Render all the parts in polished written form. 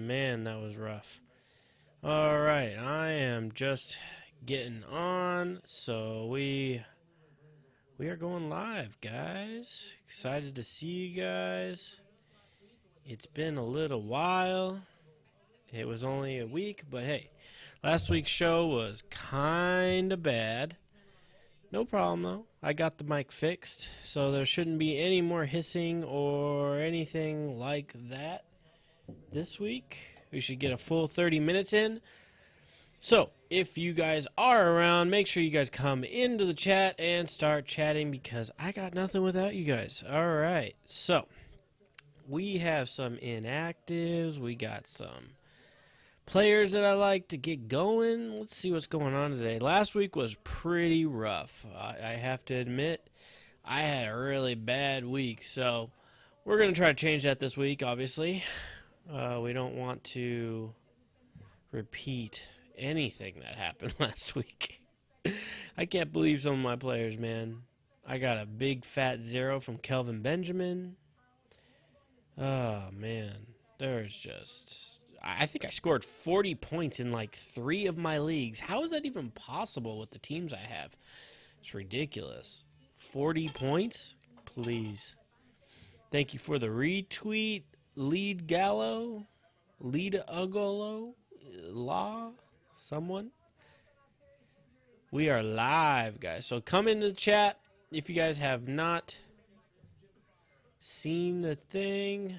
man, that was rough. Alright, I am just getting on, so we are going live, guys. Excited to see you guys. It's been a little while. It was only a week, but hey, last week's show was kinda bad. No problem though. I got the mic fixed, so there shouldn't be any more hissing or anything like that this week. We should get a full 30 minutes in. So, if you guys are around, make sure you guys come into the chat and start chatting because I got nothing without you guys. Alright, so we have some inactives. We got some players that I like to get going. Let's see what's going on today. Last week was pretty rough. I have to admit, I had a really bad week. So we're going to try to change that this week, obviously. We don't want to repeat anything that happened last week. I can't believe some of my players, man. I got a big fat 0 from Kelvin Benjamin. Oh, man. There's just... I think I scored 40 points in like 3 of my leagues. How is that even possible with the teams I have? It's ridiculous. 40 points? Please. Thank you for the retweet. Lead Gallo. Lead Ugolo. Law. Someone. We are live, guys. So come into the chat if you guys have not seen the thing.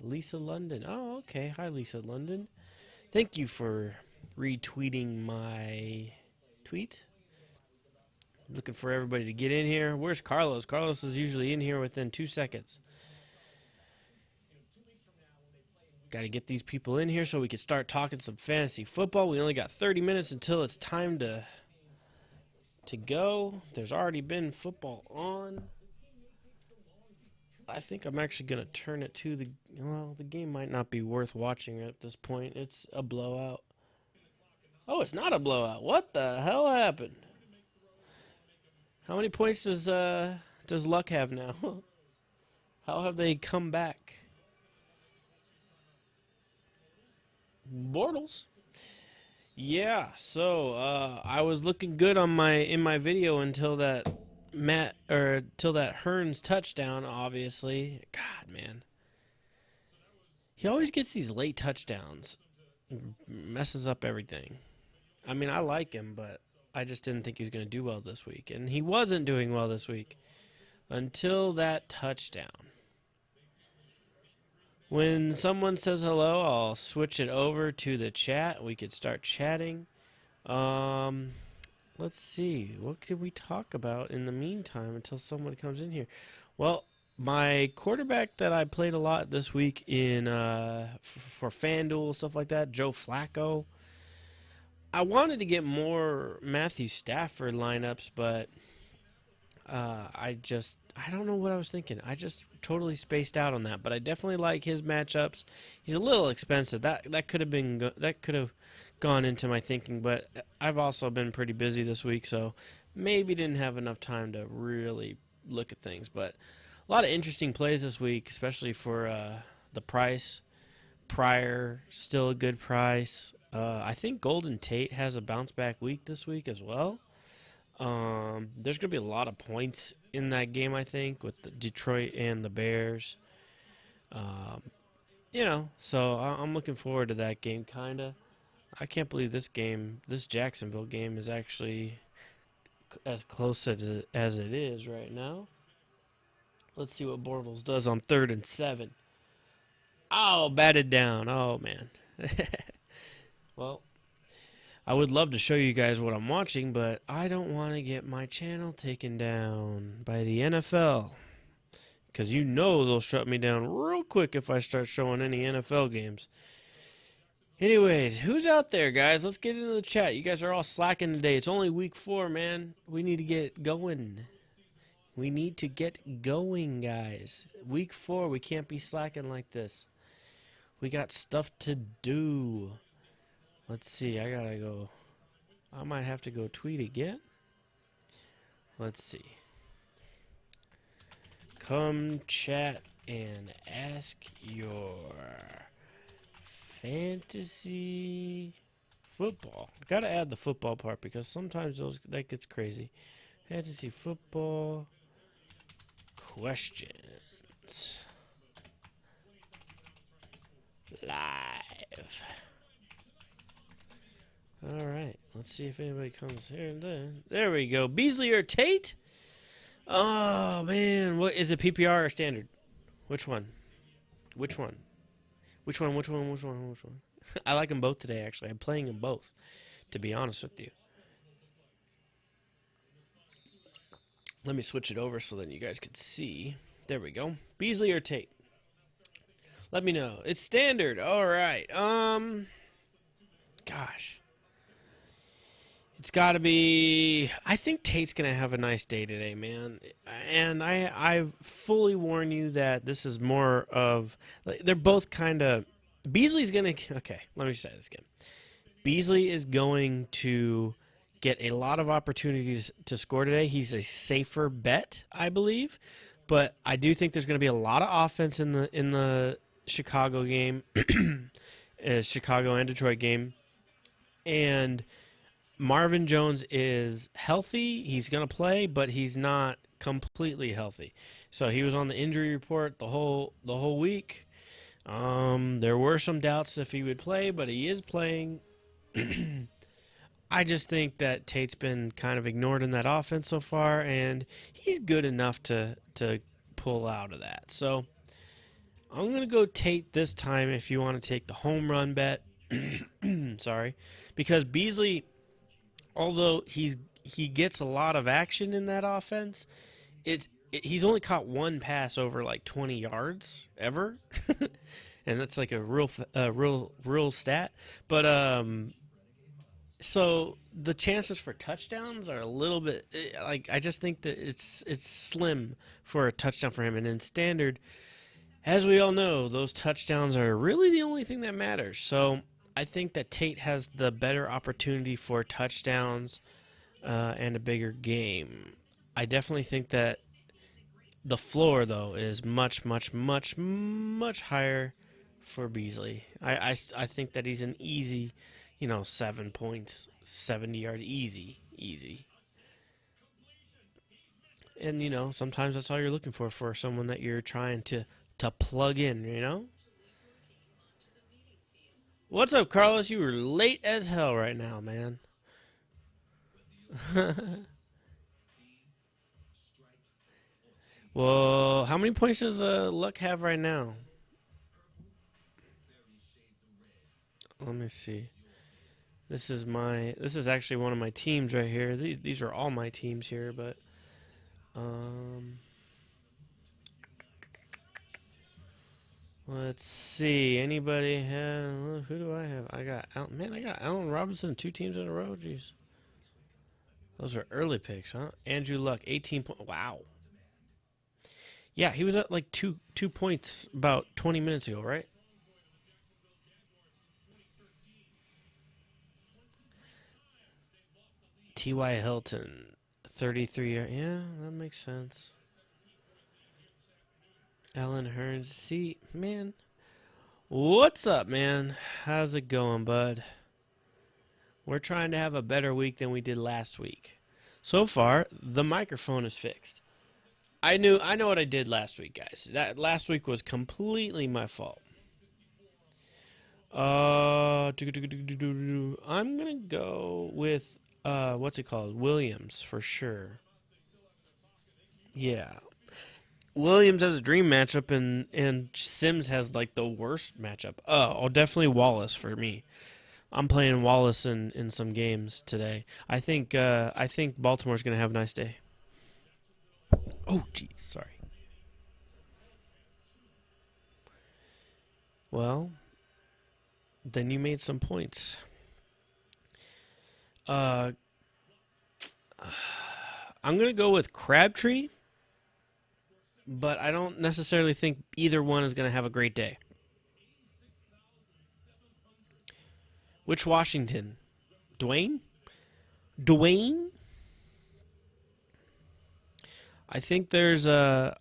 Lisa London. Oh, okay. Hi, Lisa London. Thank you for retweeting my tweet. Looking for everybody to get in here. Where's Carlos? Carlos is usually in here within 2 seconds. Got to get these people in here so we can start talking some fantasy football. We only got 30 minutes until it's time to go. There's already been football on. I think I'm actually going to turn it to the game might not be worth watching at this point. It's a blowout. Oh, it's not a blowout. What the hell happened? How many points does Luck have now? How have they come back? Bortles. Yeah, so I was looking good in my video until that till that Hearns touchdown, obviously. God, man. He always gets these late touchdowns. Messes up everything. I mean, I like him, but I just didn't think he was going to do well this week. And he wasn't doing well this week until that touchdown. When someone says hello, I'll switch it over to the chat. We could start chatting. Let's see. What could we talk about in the meantime until someone comes in here? Well, my quarterback that I played a lot this week in for Fanduel, stuff like that, Joe Flacco. I wanted to get more Matthew Stafford lineups, but I don't know what I was thinking. I just totally spaced out on that, but I definitely like his matchups. He's a little expensive. That could have gone into my thinking, but I've also been pretty busy this week, so maybe didn't have enough time to really look at things. But a lot of interesting plays this week, especially for the price. Pryor, still a good price. I think Golden Tate has a bounce back week this week as well. There's going to be a lot of points in that game, I think, with the Detroit and the Bears. So I'm looking forward to that game, kind of. I can't believe this Jacksonville game is actually as close as it is right now. Let's see what Bortles does on 3rd and 7. Oh, batted down. Oh, man. Well, I would love to show you guys what I'm watching, but I don't want to get my channel taken down by the NFL. Because they'll shut me down real quick if I start showing any NFL games. Anyways, who's out there, guys? Let's get into the chat. You guys are all slacking today. It's only week 4, man. We need to get going. We need to get going, guys. Week 4, we can't be slacking like this. We got stuff to do. Let's see. I gotta go. I might have to go tweet again. Let's see. Come chat and ask your Fantasy football. Gotta add the football part because sometimes that gets crazy. Fantasy football questions. Live. All right. Let's see if anybody comes here and then. There we go. Beasley or Tate? Oh, man. What is it, PPR or standard? Which one? Which one? Which one? Which one? Which one? Which one? I like them both today, actually. I'm playing them both, to be honest with you. Let me switch it over so that you guys can see. There we go. Beasley or Tate? Let me know. It's standard. All right. Gosh. It's got to be... I think Tate's going to have a nice day today, man. And I fully warn you that this is more of... They're both kind of... Beasley's going to... Okay, let me say this again. Beasley is going to get a lot of opportunities to score today. He's a safer bet, I believe. But I do think there's going to be a lot of offense in the Chicago game. Chicago and Detroit game. And... Marvin Jones is healthy. He's going to play, but he's not completely healthy. So he was on the injury report the whole week. There were some doubts if he would play, but he is playing. I just think that Tate's been kind of ignored in that offense so far, and he's good enough to pull out of that. So I'm going to go Tate this time if you want to take the home run bet. Sorry. Because Beasley... Although he gets a lot of action in that offense, he's only caught one pass over like 20 yards ever, and that's like a real stat. But so the chances for touchdowns are a little bit like I just think that it's slim for a touchdown for him. And in standard, as we all know, those touchdowns are really the only thing that matters. So. I think that Tate has the better opportunity for touchdowns and a bigger game. I definitely think that the floor, though, is much, much, much, much higher for Beasley. I think that he's an easy, 7 points, 70 yards, easy. And, sometimes that's all you're looking for someone that you're trying to plug in, What's up, Carlos? You were late as hell right now, man. Well, how many points does Luck have right now? Let me see. This is actually one of my teams right here. These are all my teams here, but let's see. Anybody have... Who do I have? I got Allen Robinson, 2 teams in a row. Jeez. Those are early picks, huh? Andrew Luck, 18 points. Wow. Yeah, he was at like two points about 20 minutes ago, right? T.Y. Hilton, 33. Yeah, that makes sense. Alan Hearns. See, man. What's up, man? How's it going, bud? We're trying to have a better week than we did last week. So far, the microphone is fixed. I know what I did last week, guys. That last week was completely my fault. I'm gonna go with what's it called? Williams for sure. Yeah. Williams has a dream matchup, and Sims has like the worst matchup. Oh, definitely Wallace for me. I'm playing Wallace in some games today. I think Baltimore's gonna have a nice day. Oh, geez, sorry. Well, then you made some points. I'm gonna go with Crabtree. But I don't necessarily think either one is going to have a great day. Which Washington? Dwayne? I think there's a...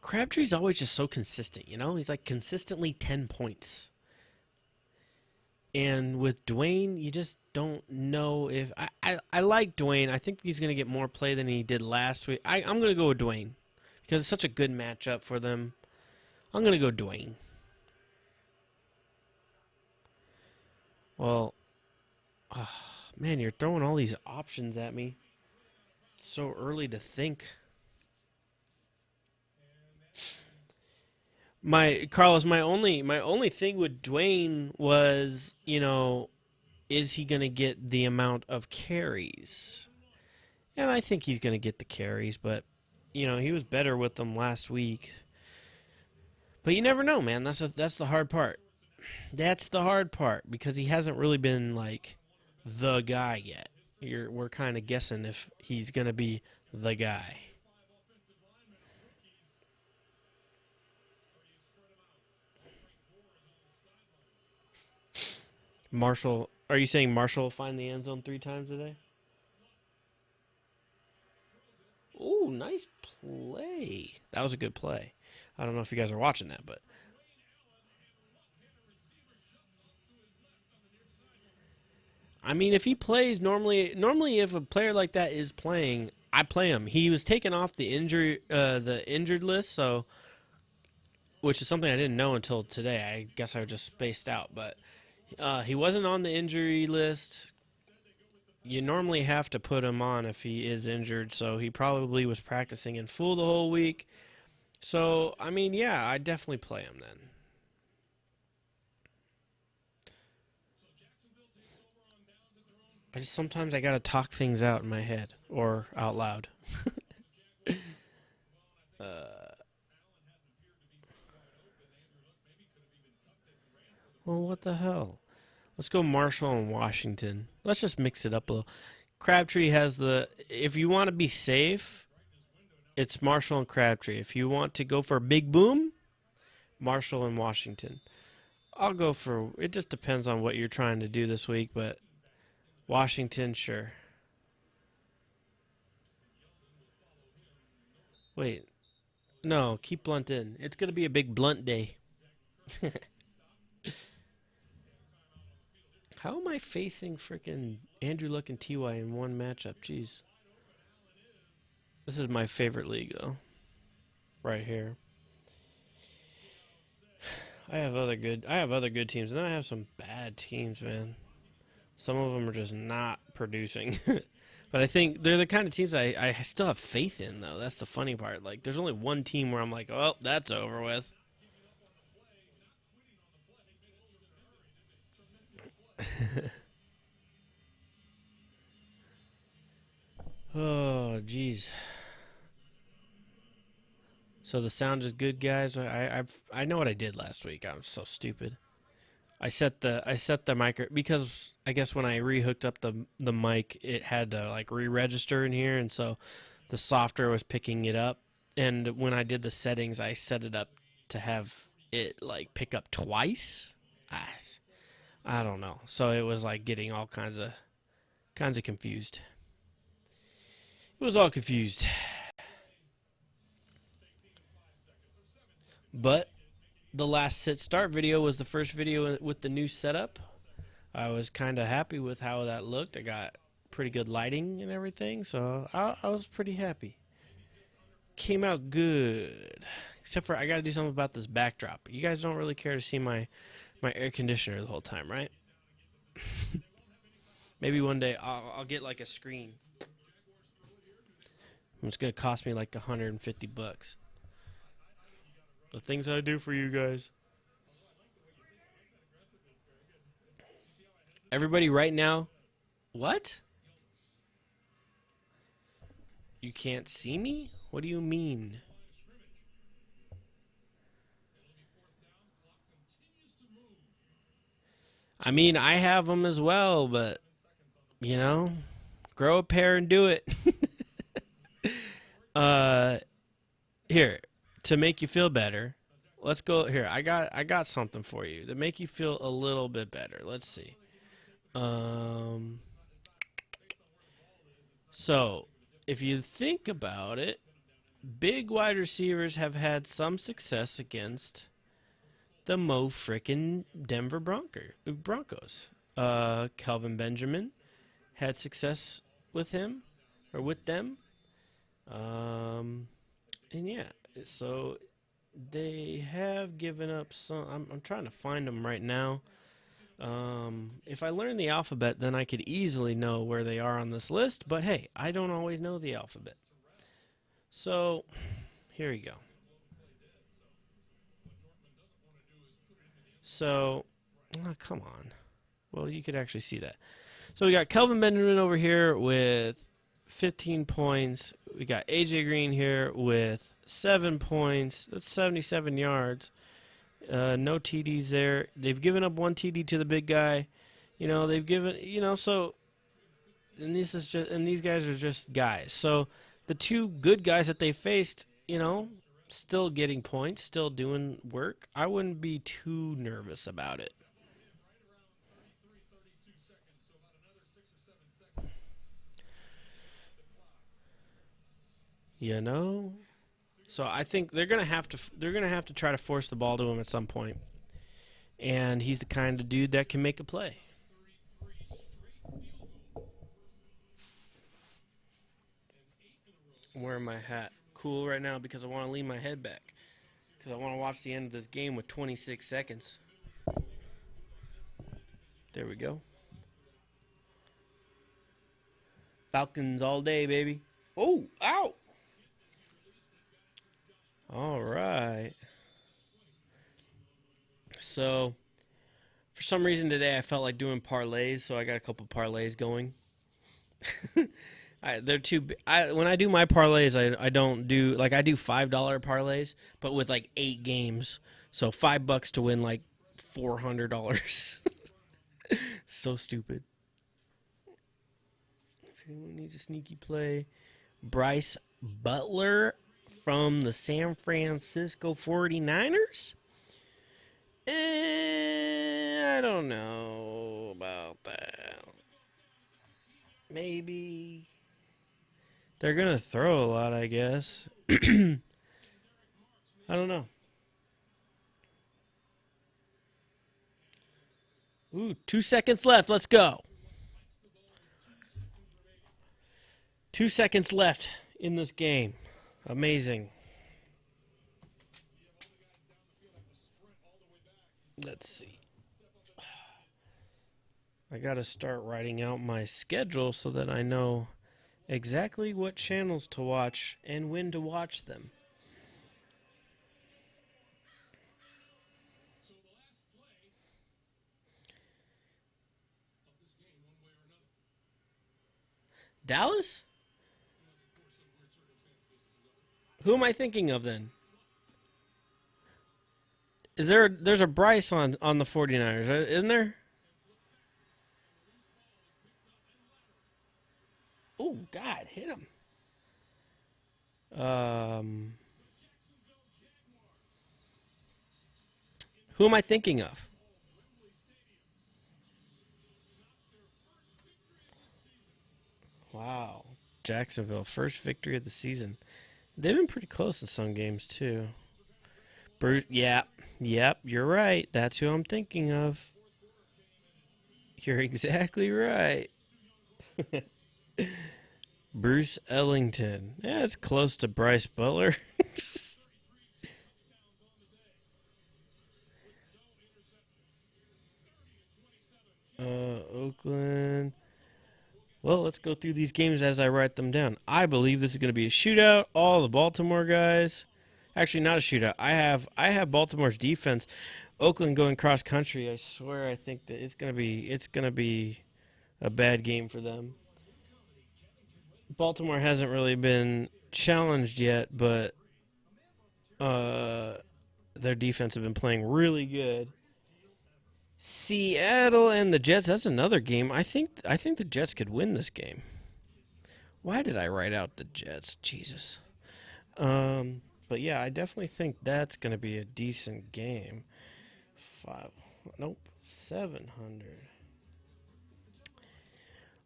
Crabtree's always just so consistent, you know? He's like consistently 10 points. And with Dwayne, you just don't know if I like Dwayne. I think he's going to get more play than he did last week. I'm going to go with Dwayne because it's such a good matchup for them. I'm going to go Dwayne. Well, oh, man, you're throwing all these options at me. It's so early to think. My only thing with Dwayne was, is he going to get the amount of carries? And I think he's going to get the carries, but he was better with them last week. But you never know, man. That's the hard part. That's the hard part because he hasn't really been like the guy yet. We're kind of guessing if he's going to be the guy. Marshall, are you saying Marshall will find the end zone 3 times today? Ooh, nice play. That was a good play. I don't know if you guys are watching that, but I mean, if he plays normally if a player like that is playing, I play him. He was taken off the injured list, so which is something I didn't know until today. I guess I was just spaced out, but he wasn't on the injury list. You normally have to put him on if he is injured, so he probably was practicing in full the whole week. So, I mean, yeah, I definitely play him then. Sometimes I gotta talk things out in my head or out loud. Well, what the hell? Let's go Marshall and Washington. Let's just mix it up a little. Crabtree has if you want to be safe, it's Marshall and Crabtree. If you want to go for a big boom, Marshall and Washington. I'll go for, it just depends on what you're trying to do this week, but Washington, sure. Wait, no, keep Blunt in. It's going to be a big Blunt day. How am I facing freaking Andrew Luck and TY in one matchup? Jeez. This is my favorite league, though. Right here. I have other good teams, and then I have some bad teams, man. Some of them are just not producing. But I think they're the kind of teams I still have faith in, though. That's the funny part. Like, there's only one team where I'm like, oh, that's over with. Oh, jeez. So the sound is good, guys. I know what I did last week. I'm so stupid. I set the mic because I guess when I rehooked up the mic, it had to like re-register in here, and so the software was picking it up. And when I did the settings, I set it up to have it like pick up twice. I, I don't know. So it was like getting all kinds of confused. It was all confused. But the last sit start video was the first video with the new setup. I was kind of happy with how that looked. I got pretty good lighting and everything, so I was pretty happy. Came out good. Except for I got to do something about this backdrop. You guys don't really care to see my air conditioner the whole time, right? Maybe one day I'll get like a screen. It's going to cost me like $150. The things I do for you guys. Everybody right now, what? You can't see me? What do you mean? I mean, I have them as well, but, you know, grow a pair and do it. uh, Here, to make you feel better, let's go here. I got something for you to make you feel a little bit better. Let's see. Um, so if you think about it, big wide receivers have had some success against the frickin' Denver Broncos. Kelvin Benjamin had success with him, or with them. And yeah, so they have given up some. I'm trying to find them right now. If I learn the alphabet, then I could easily know where they are on this list. But hey, I don't always know the alphabet. So here we go. So, oh, come on. Well, you could actually see that. So we got Kelvin Benjamin over here with 15 points. We got AJ Green here with 7 points. That's 77 yards. No TDs there. They've given up 1 TD to the big guy. You know, they've given, so, and these guys are just guys. So the 2 good guys that they faced, still getting points, still doing work. I wouldn't be too nervous about it. So I think they're gonna have to try to force the ball to him at some point, and he's the kind of dude that can make a play. I'm wearing my hat cool right now because I want to lean my head back because I want to watch the end of this game with 26 seconds. There we go. Falcons all day, baby. Oh, ow! All right. So, for some reason today I felt like doing parlays, so I got a couple parlays going. They're too. When I do my parlays, I don't do I do $5 parlays, but with like 8 games, so $5 to win like $400. So stupid. If anyone needs a sneaky play, Bryce Butler from the San Francisco 49ers? I don't know about that. Maybe. They're going to throw a lot, I guess. I don't know. Ooh, 2 seconds left. Let's go. 2 seconds left in this game. Amazing. Let's see. I got to start writing out my schedule so that I know exactly what channels to watch and when to watch them. Dallas? Who am I thinking of then? There's a Bryce on the 49ers, isn't there? Oh, God, hit him. Who am I thinking of? Wow. Jacksonville, first victory of the season. They've been pretty close in some games, too. Bruce, yep, you're right. That's who I'm thinking of. You're exactly right. Bruce Ellington. Yeah, it's close to Bryce Butler. Oakland. Well, let's go through these games as I write them down. I believe this is going to be a shootout. All the Baltimore guys. Actually, not a shootout. I have Baltimore's defense. Oakland going cross country. I swear, I think that it's gonna be a bad game for them. Baltimore hasn't really been challenged yet, but their defense have been playing really good. Seattle and the Jets. That's another game. I think the Jets could win this game. Why did I write out the Jets? Jesus. But yeah, I definitely think that's going to be a decent game. 700.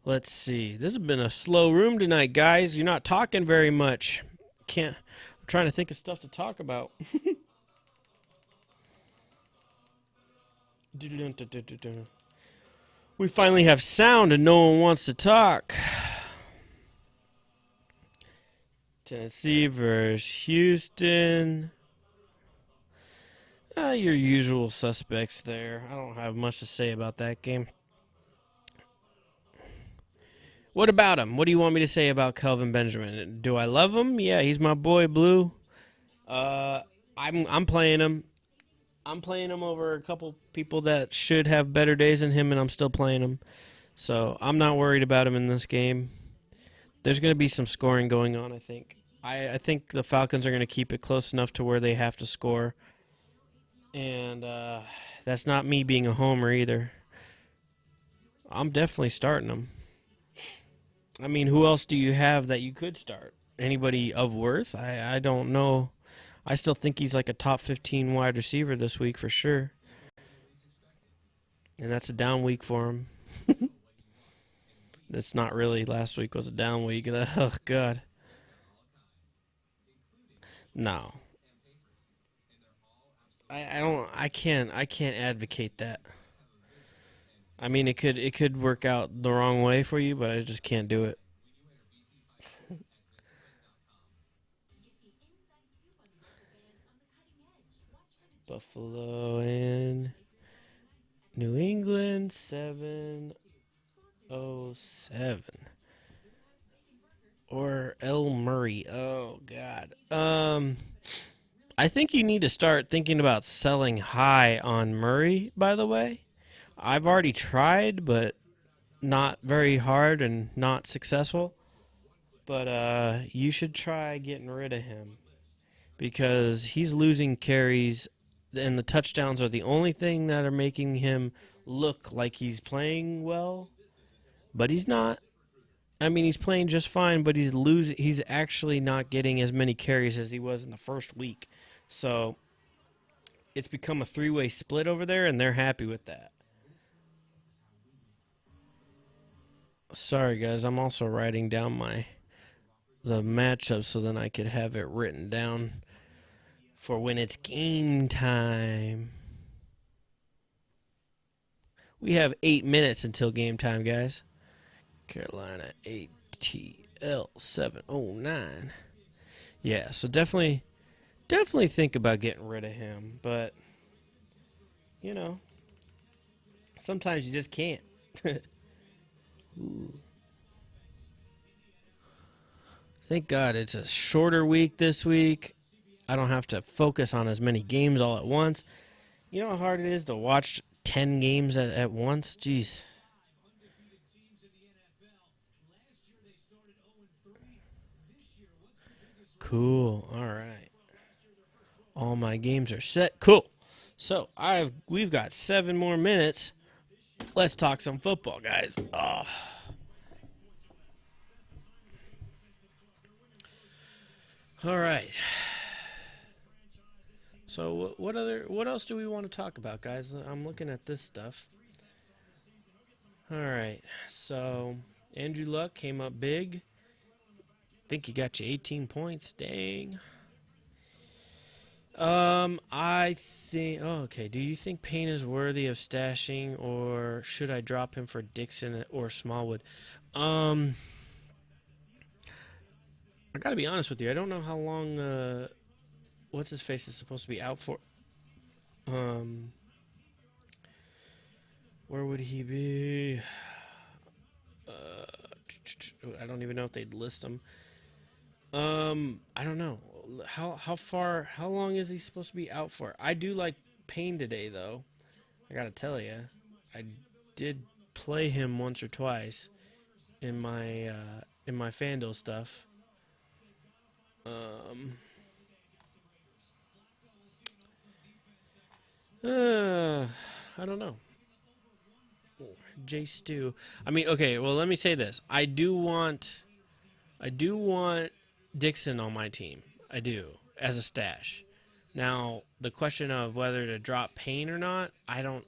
Let's see. This has been a slow room tonight, guys. You're not talking very much. can't. I'm trying to think of stuff to talk about. We finally have sound and no one wants to talk. Tennessee versus Houston. Your usual suspects there. I don't have much to say about that game. What about him? What do you want me to say about Kelvin Benjamin? Do I love him? Yeah, he's my boy, Blue. I'm playing him. I'm playing him over a couple people that should have better days than him, and I'm still playing him. So I'm not worried about him in this game. There's going to be some scoring going on, I think. I think the Falcons are going to keep it close enough to where they have to score. And that's not me being a homer either. I'm definitely starting him. I mean, who else do you have that you could start? Anybody of worth? I don't know. I still think he's like a top 15 wide receiver this week for sure. And that's a down week for him. It's not really. Last week was a down week. Oh, God. No. I can't advocate that. I mean, it could work out the wrong way for you, but I just can't do it. Buffalo and New England 707 or El Murray. Oh God. I think you need to start thinking about selling high on Murray, by the way. I've already tried, but not very hard and not successful. But you should try getting rid of him because he's losing carries, and the touchdowns are the only thing that are making him look like he's playing well, but he's not. I mean, he's playing just fine, but he's losing. He's actually not getting as many carries as he was in the first week. So it's become a three-way split over there, and they're happy with that. Sorry, guys. I'm also writing down the matchup so then I could have it written down for when it's game time. We have 8 minutes until game time, guys. Carolina ATL 709. Yeah, so definitely think about getting rid of him, but you know, sometimes you just can't. Thank God it's a shorter week this week. I don't have to focus on as many games all at once. You know how hard it is to watch 10 games at once? Jeez. Cool. All right. All my games are set. Cool. So we've got 7 more minutes. Let's talk some football, guys. Oh. All right. So what else do we want to talk about, guys? I'm looking at this stuff. All right. So Andrew Luck came up big. I think he got you 18 points. Dang. I think. Oh, okay. Do you think Payne is worthy of stashing, or should I drop him for Dixon or Smallwood? I gotta be honest with you. I don't know how long. What's his face is supposed to be out for. Where would he be? I don't even know if they'd list him. I don't know. How long is he supposed to be out for? I do like Payne today, though. I gotta tell you, I did play him once or twice in my Fanduel stuff. I don't know. J Stu. I mean, okay. Well, let me say this. I do want Dixon on my team. I do, as a stash. Now, the question of whether to drop Payne or not, I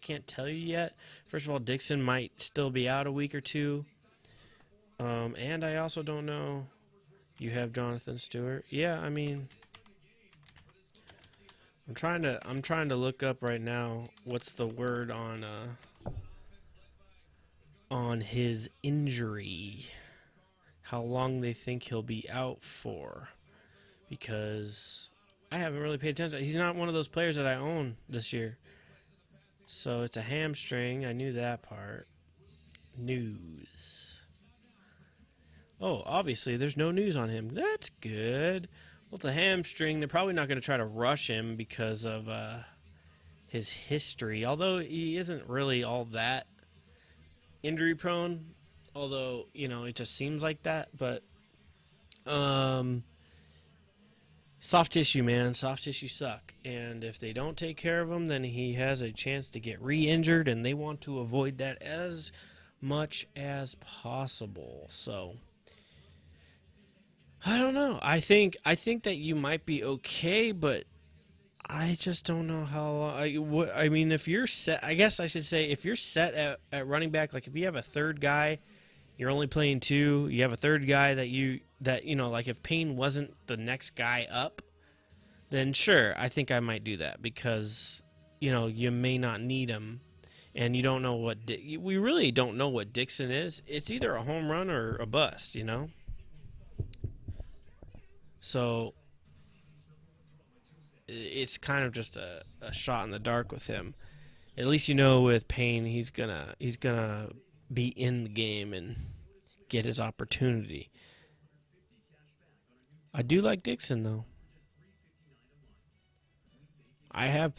can't tell you yet. First of all, Dixon might still be out a week or two. And I also don't know. You have Jonathan Stewart. Yeah, I mean, I'm trying to look up right now what's the word on his injury. How long they think he'll be out for, because I haven't really paid attention. He's not one of those players that I own this year. So it's a hamstring. I knew that part. News. Oh, obviously there's no news on him. That's good. Well, it's a hamstring. They're probably not going to try to rush him because of his history. Although he isn't really all that injury prone. Although, it just seems like that. But soft tissue, man. Soft tissue suck. And if they don't take care of him, then he has a chance to get re-injured, and they want to avoid that as much as possible. So I don't know. I think that you might be okay, but I just don't know how long. I mean, if you're set, I guess I should say, if you're set at running back, like if you have a third guy, you're only playing two. You have a third guy that like if Payne wasn't the next guy up, then sure, I think I might do that because you may not need him, and you don't know we really don't know what Dixon is. It's either a home run or a bust, So it's kind of just a shot in the dark with him. At least with Payne, he's gonna be in the game and get his opportunity. I do like Dixon though. I have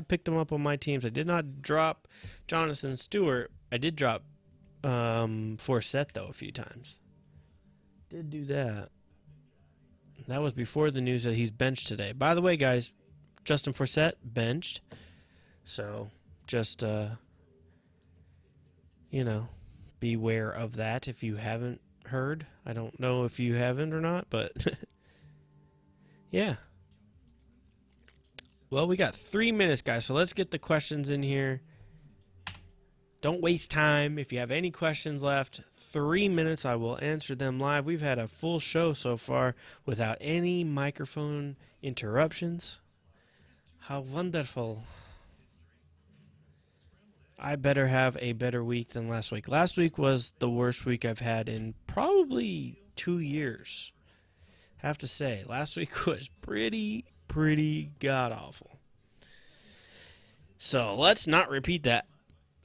picked him up on my teams. I did not drop Jonathan Stewart. I did drop Forsett though a few times. Did do that. That was before the news that he's benched today. By the way, guys, Justin Forsett benched. So just beware of that if you haven't heard. I don't know if you haven't or not, but yeah. Well, we got 3 minutes, guys, so let's get the questions in here. Don't waste time. If you have any questions left, 3 minutes, I will answer them live. We've had a full show so far without any microphone interruptions. How wonderful. I better have a better week than last week. Last week was the worst week I've had in probably 2 years. Have to say, last week was pretty god-awful. So let's not repeat that.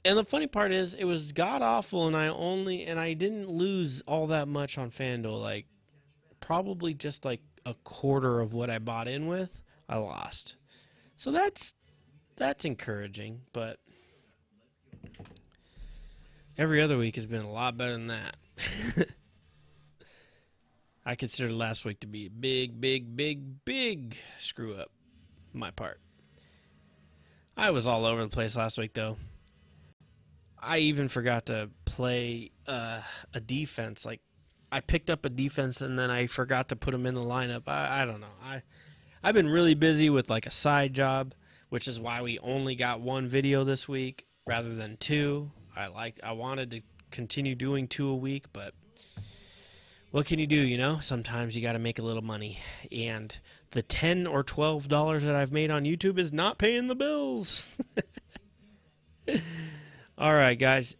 And the funny part is, it was god-awful, and I didn't lose all that much on Fanduel. Like, probably just like a quarter of what I bought in with, I lost. So that's encouraging, but every other week has been a lot better than that. I consider last week to be a big screw up on my part. I was all over the place last week, though. I even forgot to play a defense. Like, I picked up a defense and then I forgot to put them in the lineup. I don't know. I've been really busy with like a side job, which is why we only got one video this week rather than two. I wanted to continue doing 2 a week, but what can you do, Sometimes you got to make a little money. And the $10 or $12 that I've made on YouTube is not paying the bills. All right, guys.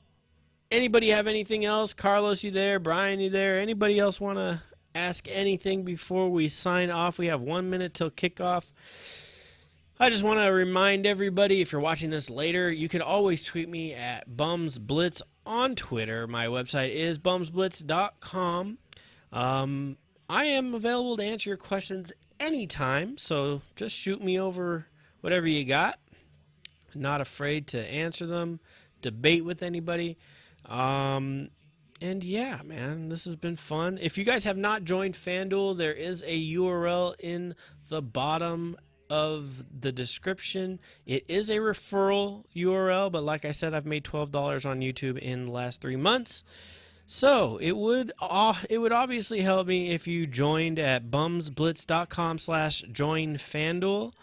Anybody have anything else? Carlos, you there? Brian, you there? Anybody else want to ask anything before we sign off? We have 1 minute till kickoff. I just want to remind everybody, if you're watching this later, you can always tweet me at BumsBlitz on Twitter. My website is bumsblitz.com. I am available to answer your questions anytime, so just shoot me over whatever you got. Not afraid to answer them, debate with anybody. And yeah, man, this has been fun. If you guys have not joined Fanduel, there is a URL in the bottom of the description. It is a referral URL, but like I said, I've made $12 on YouTube in the last 3 months. So it would obviously help me if you joined at bumsblitz.com/joinFanduel.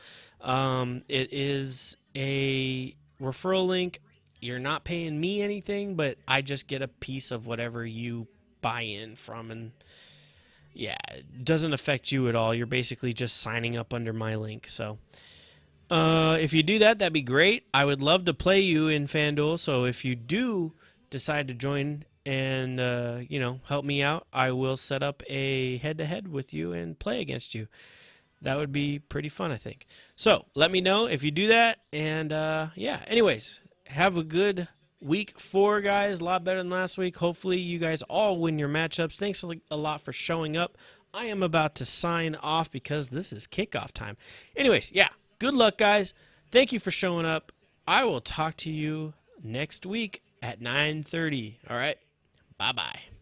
It is a referral link. You're not paying me anything, but I just get a piece of whatever you buy in from, and yeah, it doesn't affect you at all. You're basically just signing up under my link. So if you do that, that'd be great. I would love to play you in Fanduel. So if you do decide to join and help me out, I will set up a head-to-head with you and play against you. That would be pretty fun, I think. So let me know if you do that. And yeah, anyways, have a good week 4, guys. A lot better than last week. Hopefully you guys all win your matchups. Thanks a lot for showing up. I am about to sign off because this is kickoff time. Anyways, yeah, good luck, guys. Thank you for showing up. I will talk to you next week at 9:30. All right, bye-bye.